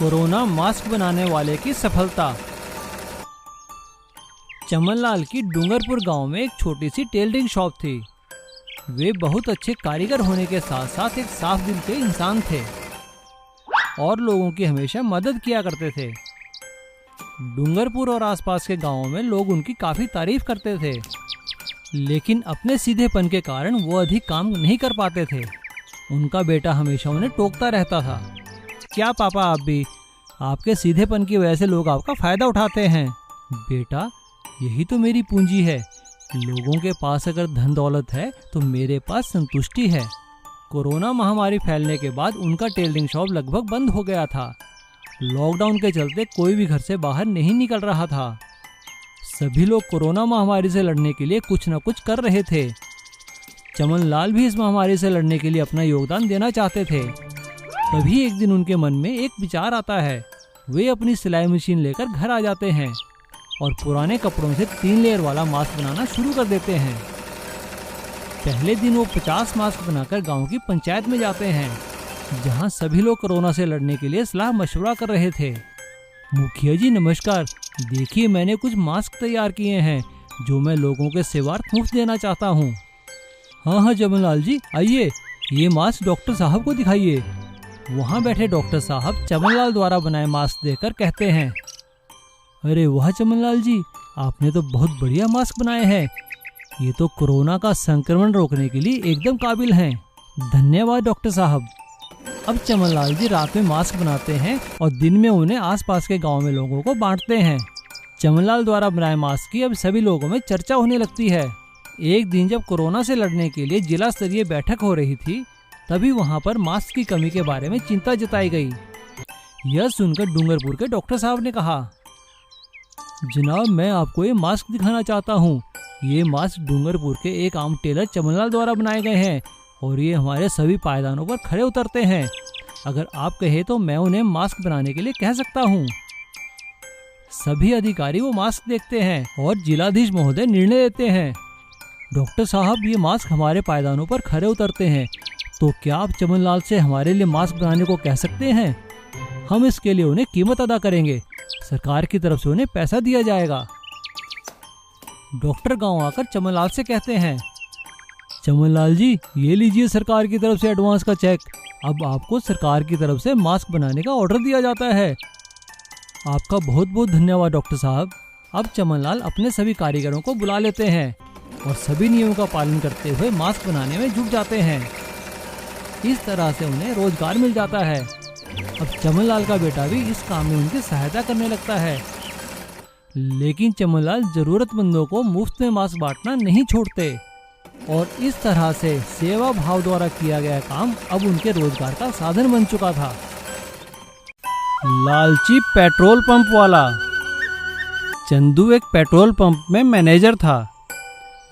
Corona mask बनाने वाले की सफलता। चमनलाल की डूंगरपुर गांव में एक छोटी सी टेलरिंग शॉप थी। वे बहुत अच्छे कारीगर होने के साथ साथ एक साफ दिल के इंसान थे और लोगों की हमेशा मदद किया करते थे। डूंगरपुर और आसपास के गांवों में लोग उनकी काफ़ी तारीफ करते थे, लेकिन अपने सीधेपन के कारण वो अधिक काम नहीं कर पाते थे। उनका बेटा हमेशा उन्हें टोकता रहता था, क्या पापा आप भी, आपके सीधेपन की वजह से लोग आपका फ़ायदा उठाते हैं। बेटा, यही तो मेरी पूंजी है। लोगों के पास अगर धन दौलत है तो मेरे पास संतुष्टि है। कोरोना महामारी फैलने के बाद उनका टेलरिंग शॉप लगभग बंद हो गया था। लॉकडाउन के चलते कोई भी घर से बाहर नहीं निकल रहा था। सभी लोग कोरोना महामारी से लड़ने के लिए कुछ न कुछ कर रहे थे। चमनलाल भी इस महामारी से लड़ने के लिए अपना योगदान देना चाहते थे। तभी एक दिन उनके मन में एक विचार आता है। वे अपनी सिलाई मशीन लेकर घर आ जाते हैं और पुराने कपड़ों से 3 लेयर वाला मास्क बनाना शुरू कर देते हैं। पहले दिन वो 50 मास्क बनाकर गांव की पंचायत में जाते हैं, जहां सभी लोग कोरोना से लड़ने के लिए सलाह मशवरा कर रहे थे। मुखिया जी नमस्कार, देखिए मैंने कुछ मास्क तैयार किए हैं जो मैं लोगों के सेवार्थ मुफ्त देना चाहता हूँ। हाँ चमनलाल जी, आइए ये मास्क डॉक्टर साहब को दिखाइए। वहाँ बैठे डॉक्टर साहब चमनलाल द्वारा बनाए मास्क देखकर कहते हैं, अरे वाह चमनलाल जी, आपने तो बहुत बढ़िया मास्क बनाए हैं। ये तो कोरोना का संक्रमण रोकने के लिए एकदम काबिल हैं। धन्यवाद डॉक्टर साहब। अब चमनलाल जी रात में मास्क बनाते हैं और दिन में उन्हें आसपास के गांव में लोगों को बांटते हैं। चमनलाल द्वारा बनाए मास्क की अब सभी लोगों में चर्चा होने लगती है। एक दिन जब कोरोना से लड़ने के लिए जिला स्तरीय बैठक हो रही थी, तभी वहां पर मास्क की कमी के बारे में चिंता जताई गई। यह सुनकर डूंगरपुर के डॉक्टर साहब ने कहा, जनाब मैं आपको ये मास्क दिखाना चाहता हूँ। ये मास्क डूंगरपुर के एक आम टेलर चमनलाल द्वारा बनाए गए हैं और ये हमारे सभी पायदानों पर खड़े उतरते हैं। अगर आप कहे तो मैं उन्हें मास्क बनाने के लिए कह सकता हूँ। सभी अधिकारी वो मास्क देखते हैं और जिलाधीश महोदय निर्णय लेते हैं। डॉक्टर साहब, ये मास्क हमारे पायदानों पर खड़े उतरते हैं, तो क्या आप चमनलाल से हमारे लिए मास्क बनाने को कह सकते हैं? हम इसके लिए उन्हें कीमत अदा करेंगे। सरकार की तरफ से उन्हें पैसा दिया जाएगा। डॉक्टर गांव आकर चमनलाल से कहते हैं, चमनलाल जी ये लीजिए सरकार की तरफ से एडवांस का चेक। अब आपको सरकार की तरफ से मास्क बनाने का ऑर्डर दिया जाता है। आपका बहुत बहुत धन्यवाद डॉक्टर साहब। अब चमनलाल अपने सभी कारीगरों को बुला लेते हैं और सभी नियमों का पालन करते हुए मास्क बनाने में जुट जाते हैं। इस तरह से उन्हें रोजगार मिल जाता है। अब चमनलाल का बेटा भी इस काम में उनकी सहायता करने लगता है। लेकिन चमनलाल जरूरतमंदों को मुफ्त में मास्क बांटना नहीं छोड़ते और इस तरह से सेवा भाव द्वारा किया गया काम अब उनके रोजगार का साधन बन चुका था। लालची पेट्रोल पंप वाला। चंदू एक पेट्रोल पंप में मैनेजर था।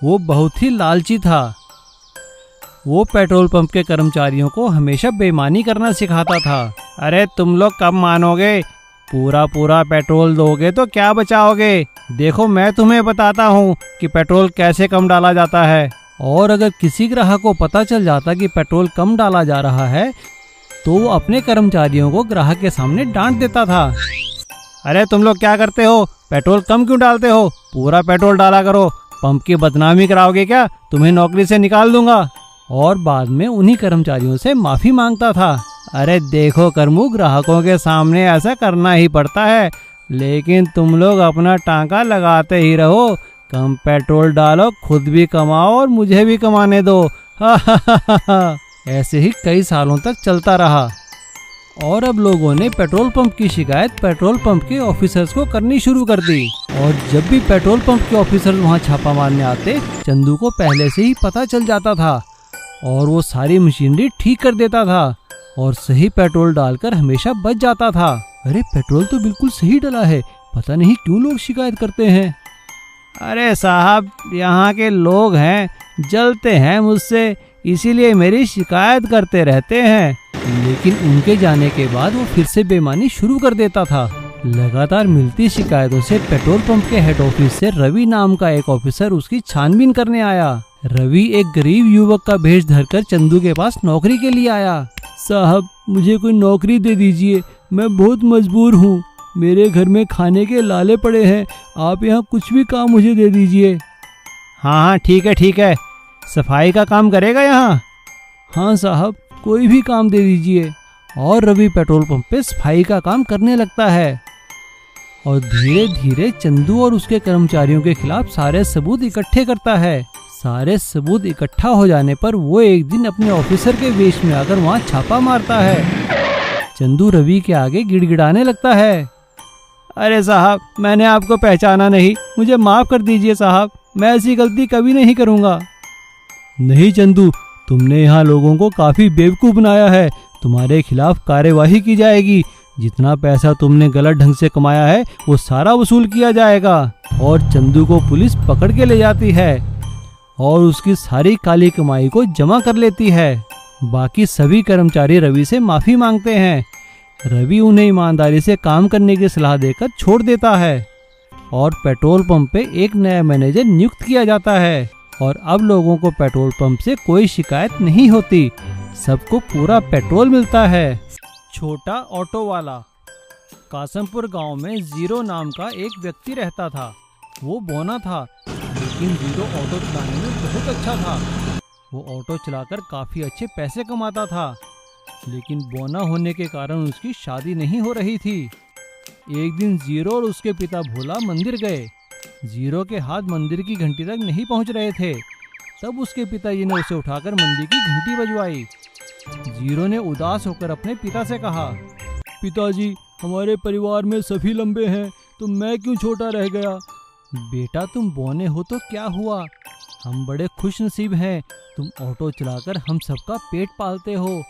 वो बहुत ही लालची था। वो पेट्रोल पंप के कर्मचारियों को हमेशा बेईमानी करना सिखाता था। अरे तुम लोग कब मानोगे, पूरा पेट्रोल दोगे तो क्या बचाओगे। देखो मैं तुम्हें बताता हूँ कि पेट्रोल कैसे कम डाला जाता है। और अगर किसी ग्राहक को पता चल जाता कि पेट्रोल कम डाला जा रहा है तो वो अपने कर्मचारियों को ग्राहक के सामने डांट देता था। अरे तुम लोग क्या करते हो, पेट्रोल कम क्यों डालते हो, पूरा पेट्रोल डाला करो। पंप की बदनामी कराओगे क्या, तुम्हें नौकरी से निकाल दूंगा। और बाद में उन्हीं कर्मचारियों से माफी मांगता था। अरे देखो करमू, ग्राहकों के सामने ऐसा करना ही पड़ता है, लेकिन तुम लोग अपना टांका लगाते ही रहो। कम पेट्रोल डालो, खुद भी कमाओ और मुझे भी कमाने दो। ऐसे ही कई सालों तक चलता रहा और अब लोगों ने पेट्रोल पंप की शिकायत पेट्रोल पंप के ऑफिसर्स को करनी शुरू कर दी। और जब भी पेट्रोल पंप के ऑफिसर्स वहां छापा मारने आते, चंदू को पहले से ही पता चल जाता था और वो सारी मशीनरी ठीक कर देता था और सही पेट्रोल डालकर हमेशा बच जाता था। अरे पेट्रोल तो बिल्कुल सही डला है, पता नहीं क्यों लोग शिकायत करते हैं। अरे साहब, यहाँ के लोग हैं, जलते हैं मुझसे, इसीलिए मेरी शिकायत करते रहते हैं। लेकिन उनके जाने के बाद वो फिर से बेईमानी शुरू कर देता था। लगातार मिलती शिकायतों से पेट्रोल पंप के हेड ऑफिस से रवि नाम का एक ऑफिसर उसकी छानबीन करने आया। रवि एक गरीब युवक का भेष धरकर चंदू के पास नौकरी के लिए आया। साहब, मुझे कोई नौकरी दे दीजिए, मैं बहुत मजबूर हूँ, मेरे घर में खाने के लाले पड़े हैं, आप यहाँ कुछ भी काम मुझे दे दीजिए। हाँ हाँ ठीक है, सफाई का काम करेगा यहाँ? हाँ साहब, कोई भी काम दे दीजिए। और रवि पेट्रोल पंप पे सफाई का काम करने लगता है और धीरे धीरे चंदू और उसके कर्मचारियों के खिलाफ सारे सबूत इकट्ठे करता है। सारे सबूत इकट्ठा हो जाने पर वो एक दिन अपने ऑफिसर के वेश में आकर वहाँ छापा मारता है। चंदू रवि के आगे गिड़गिड़ाने लगता है, अरे साहब, मैंने आपको पहचाना नहीं, मुझे माफ कर दीजिए साहब, मैं ऐसी गलती कभी नहीं करूँगा। नहीं चंदू, तुमने यहाँ लोगों को काफी बेवकूफ बनाया है, तुम्हारे खिलाफ कार्यवाही की जाएगी। जितना पैसा तुमने गलत ढंग से कमाया है वो सारा वसूल किया जाएगा। और चंदू को पुलिस पकड़ के ले जाती है और उसकी सारी काली कमाई को जमा कर लेती है। बाकी सभी कर्मचारी रवि से माफी मांगते हैं। रवि उन्हें ईमानदारी से काम करने की सलाह देकर छोड़ देता है और पेट्रोल पंप पे एक नया मैनेजर नियुक्त किया जाता है। और अब लोगों को पेट्रोल पंप से कोई शिकायत नहीं होती, सबको पूरा पेट्रोल मिलता है। छोटा ऑटो वाला। कासमपुर गांव में जीरो नाम का एक व्यक्ति रहता था। वो बौना था, लेकिन जीरो ऑटो चलाने में बहुत अच्छा था। वो ऑटो चलाकर काफ़ी अच्छे पैसे कमाता था, लेकिन बौना होने के कारण उसकी शादी नहीं हो रही थी। एक दिन जीरो और उसके पिता भोला मंदिर गए। जीरो के हाथ मंदिर की घंटी तक नहीं पहुंच रहे थे। तब उसके पिताजी ने उसे उठाकर मंदिर की घंटी बजवाई। जीरो ने उदास होकर अपने पिता से कहा, पिताजी, हमारे परिवार में सभी लंबे हैं, तो मैं क्यों छोटा रह गया? बेटा, तुम बौने हो तो क्या हुआ, हम बड़े खुश नसीब हैं, तुम ऑटो चलाकर हम सबका पेट पालते हो।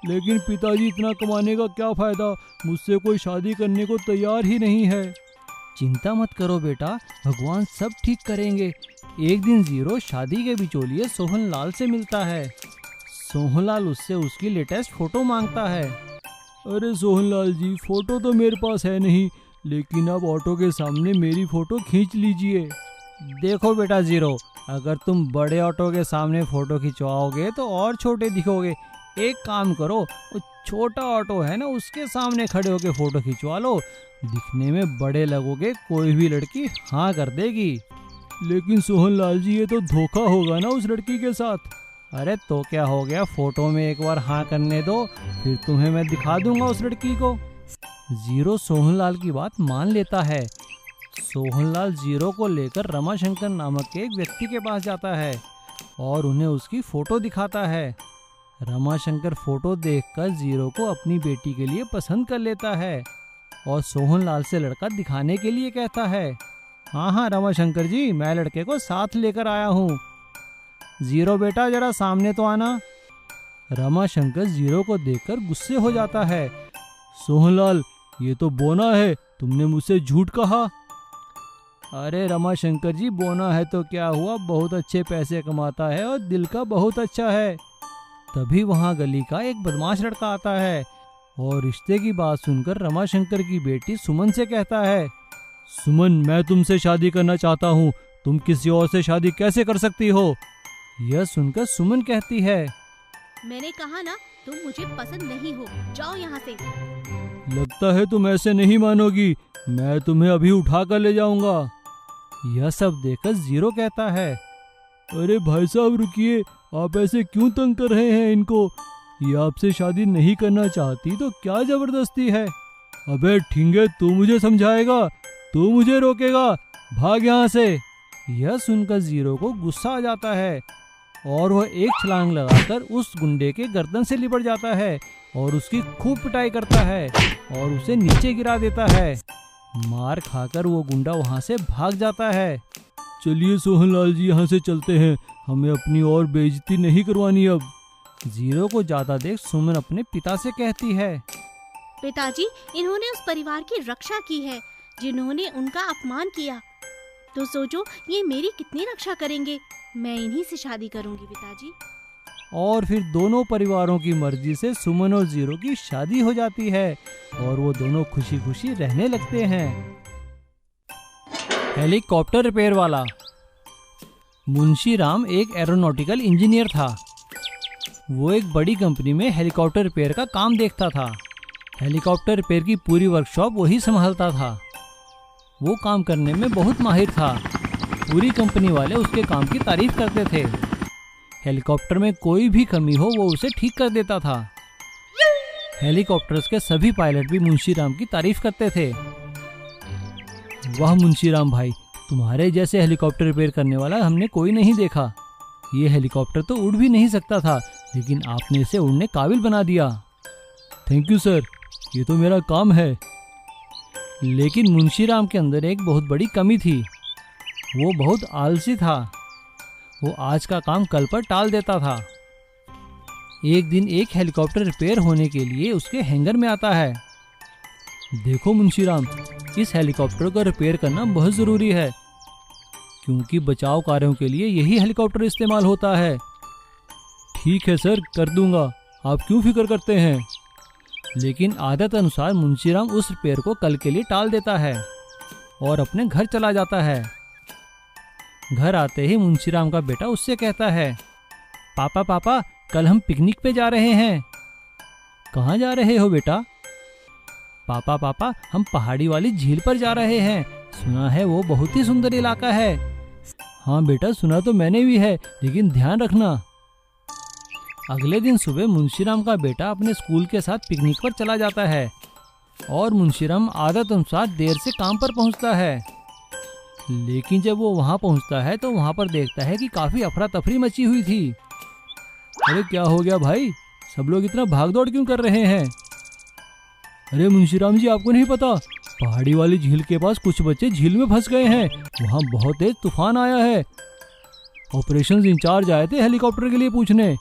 लेकिन पिताजी, इतना कमाने का क्या फायदा, मुझसे कोई शादी करने को तैयार ही नहीं है। चिंता मत करो बेटा, भगवान सब ठीक करेंगे। एक दिन जीरो शादी के बिचौलिए सोहनलाल से मिलता है। सोहनलाल उससे उसकी लेटेस्ट फोटो मांगता है। अरे सोहनलाल जी, फोटो तो मेरे पास है नहीं, लेकिन अब ऑटो के सामने मेरी फोटो खींच लीजिए। देखो बेटा जीरो, अगर तुम बड़े ऑटो के सामने फोटो खिंचवाओगे तो और छोटे दिखोगे। एक काम करो, वो छोटा ऑटो है ना, उसके सामने खड़े होकर फोटो खिंचवा लो, दिखने में बड़े लगोगे, कोई भी लड़की हाँ कर देगी। लेकिन सोहनलाल जी, ये तो धोखा होगा ना उस लड़की के साथ। अरे तो क्या हो गया, फोटो में एक बार हाँ करने दो, फिर तुम्हें मैं दिखा दूंगा उस लड़की को। जीरो सोहनलाल की बात मान लेता है। सोहनलाल जीरो को लेकर रमाशंकर नामक के एक व्यक्ति के पास जाता है और उन्हें उसकी फोटो दिखाता है। रमाशंकर फोटो देखकर जीरो को अपनी बेटी के लिए पसंद कर लेता है और सोहनलाल से लड़का दिखाने के लिए कहता है, हाँ हाँ रमाशंकर जी, मैं लड़के को साथ लेकर आया हूँ। जीरो बेटा, जरा सामने तो आना। रमाशंकर जीरो को देखकर गुस्से हो जाता है। सोहनलाल, ये तो बोना है, तुमने मुझसे झूठ कहा। अरे रमाशंकर जी, बोना है तो क्या हुआ, बहुत अच्छे पैसे कमाता है और दिल का बहुत अच्छा है। तभी वहाँ गली का एक बदमाश लड़का आता है और रिश्ते की बात सुनकर रमाशंकर की बेटी सुमन से कहता है, सुमन, मैं तुमसे शादी करना चाहता हूँ, तुम किसी और से शादी कैसे कर सकती हो? यह सुनकर सुमन कहती है, मैंने कहा ना, तुम मुझे पसंद नहीं हो, जाओ यहाँ से। लगता है तुम ऐसे नहीं मानोगी, मैं तुम्हें अभी उठा कर ले जाऊंगा। यह सब देखकर जीरो कहता है, अरे भाई साहब रुकिए, आप ऐसे क्यों तंग कर रहे हैं इनको? ये आपसे शादी नहीं करना चाहती तो क्या जबरदस्ती है? अबे ठींगे, तू मुझे समझाएगा, तू मुझे रोकेगा, भाग यहाँ से। यह सुनकर जीरो को गुस्सा आ जाता है और वह एक छलांग लगाकर उस गुंडे के गर्दन से लिपट जाता है और उसकी खूब पिटाई करता है और उसे नीचे गिरा देता है। मार खाकर वो गुंडा वहाँ से भाग जाता है। चलिए सोहनलाल जी, यहाँ से चलते हैं, हमें अपनी और बेइज्जती नहीं करवानी अब। जीरो को जाता देख सुमन अपने पिता से कहती है, पिताजी, इन्होंने उस परिवार की रक्षा की है जिन्होंने उनका अपमान किया, तो सोचो ये मेरी कितनी रक्षा करेंगे। मैं इन्हीं से शादी करूंगी पिताजी। और फिर दोनों परिवारों की मर्जी से सुमन और जीरो की शादी हो जाती है और वो दोनों खुशी खुशी रहने लगते हैं। हेलीकॉप्टर रिपेयर वाला। मुंशी राम एक एरोनॉटिकल इंजीनियर था। वो एक बड़ी कंपनी में हेलीकॉप्टर रिपेयर का काम देखता था। हेलीकॉप्टर रिपेयर की पूरी वर्कशॉप वही संभालता था। वो काम करने में बहुत माहिर था। पूरी कंपनी वाले उसके काम की तारीफ करते थे। हेलीकॉप्टर में कोई भी कमी हो वो उसे ठीक कर देता था। हेलीकॉप्टर्स के सभी पायलट भी मुंशीराम की तारीफ करते थे। वाह मुंशीराम भाई, तुम्हारे जैसे हेलीकॉप्टर रिपेयर करने वाला हमने कोई नहीं देखा। ये हेलीकॉप्टर तो उड़ भी नहीं सकता था, लेकिन आपने इसे उड़ने काबिल बना दिया। थैंक यू सर, ये तो मेरा काम है। लेकिन मुंशीराम के अंदर एक बहुत बड़ी कमी थी। वो बहुत आलसी था। वो आज का काम कल पर टाल देता था। एक दिन एक हेलीकॉप्टर रिपेयर होने के लिए उसके हैंगर में आता है। देखो मुंशीराम, इस हेलीकॉप्टर को रिपेयर करना बहुत ज़रूरी है, क्योंकि बचाव कार्यों के लिए यही हेलीकॉप्टर इस्तेमाल होता है। ठीक है सर, कर दूंगा, आप क्यों फिक्र करते हैं। लेकिन आदत अनुसार मुंशीराम उस रिपेयर को कल के लिए टाल देता है और अपने घर चला जाता है। घर आते ही मुंशीराम का बेटा उससे कहता है, पापा पापा, कल हम पिकनिक पे जा रहे हैं। कहाँ जा रहे हो बेटा। पापा पापा, हम पहाड़ी वाली झील पर जा रहे हैं। सुना है वो बहुत ही सुंदर इलाका है। हाँ बेटा, सुना तो मैंने भी है, लेकिन ध्यान रखना। अगले दिन सुबह मुंशीराम का बेटा अपने स्कूल के साथ पिकनिक पर चला जाता है और मुंशीराम आदत अनुसार देर से काम पर पहुंचता है। लेकिन जब वो वहां पहुंचता है तो वहां पर देखता है कि काफी अफरा तफरी मची हुई थी। अरे क्या हो गया भाई, सब लोग इतना भागदौड़ क्यों कर रहे हैं। अरे मुंशीराम जी, आपको नहीं पता, पहाड़ी वाली झील के पास कुछ बच्चे झील में फंस गए हैं। वहाँ बहुत तेज तूफान आया है। ऑपरेशंस इंचार्ज आए थे हेलीकॉप्टर के लिए पूछने,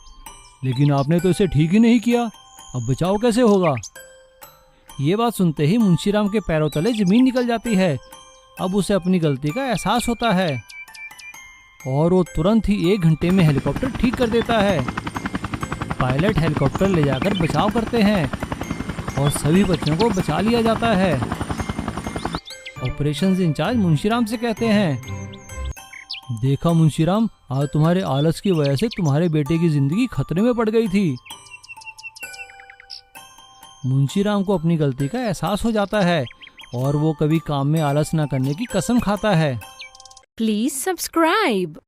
लेकिन आपने तो इसे ठीक ही नहीं किया। अब बचाव कैसे होगा। ये बात सुनते ही मुंशीराम के पैरों तले जमीन निकल जाती है। अब उसे अपनी गलती का एहसास होता है और वो तुरंत ही 1 घंटे में हेलीकॉप्टर ठीक कर देता है। पायलट हेलीकॉप्टर ले जाकर बचाव करते हैं और सभी बच्चों को बचा लिया जाता है। ऑपरेशंस इंचार्ज मुंशीराम से कहते हैं, देखा मुंशीराम, आज तुम्हारे आलस की वजह से तुम्हारे बेटे की जिंदगी खतरे में पड़ गई थी। मुंशीराम को अपनी गलती का एहसास हो जाता है और वो कभी काम में आलस न करने की कसम खाता है। Please subscribe.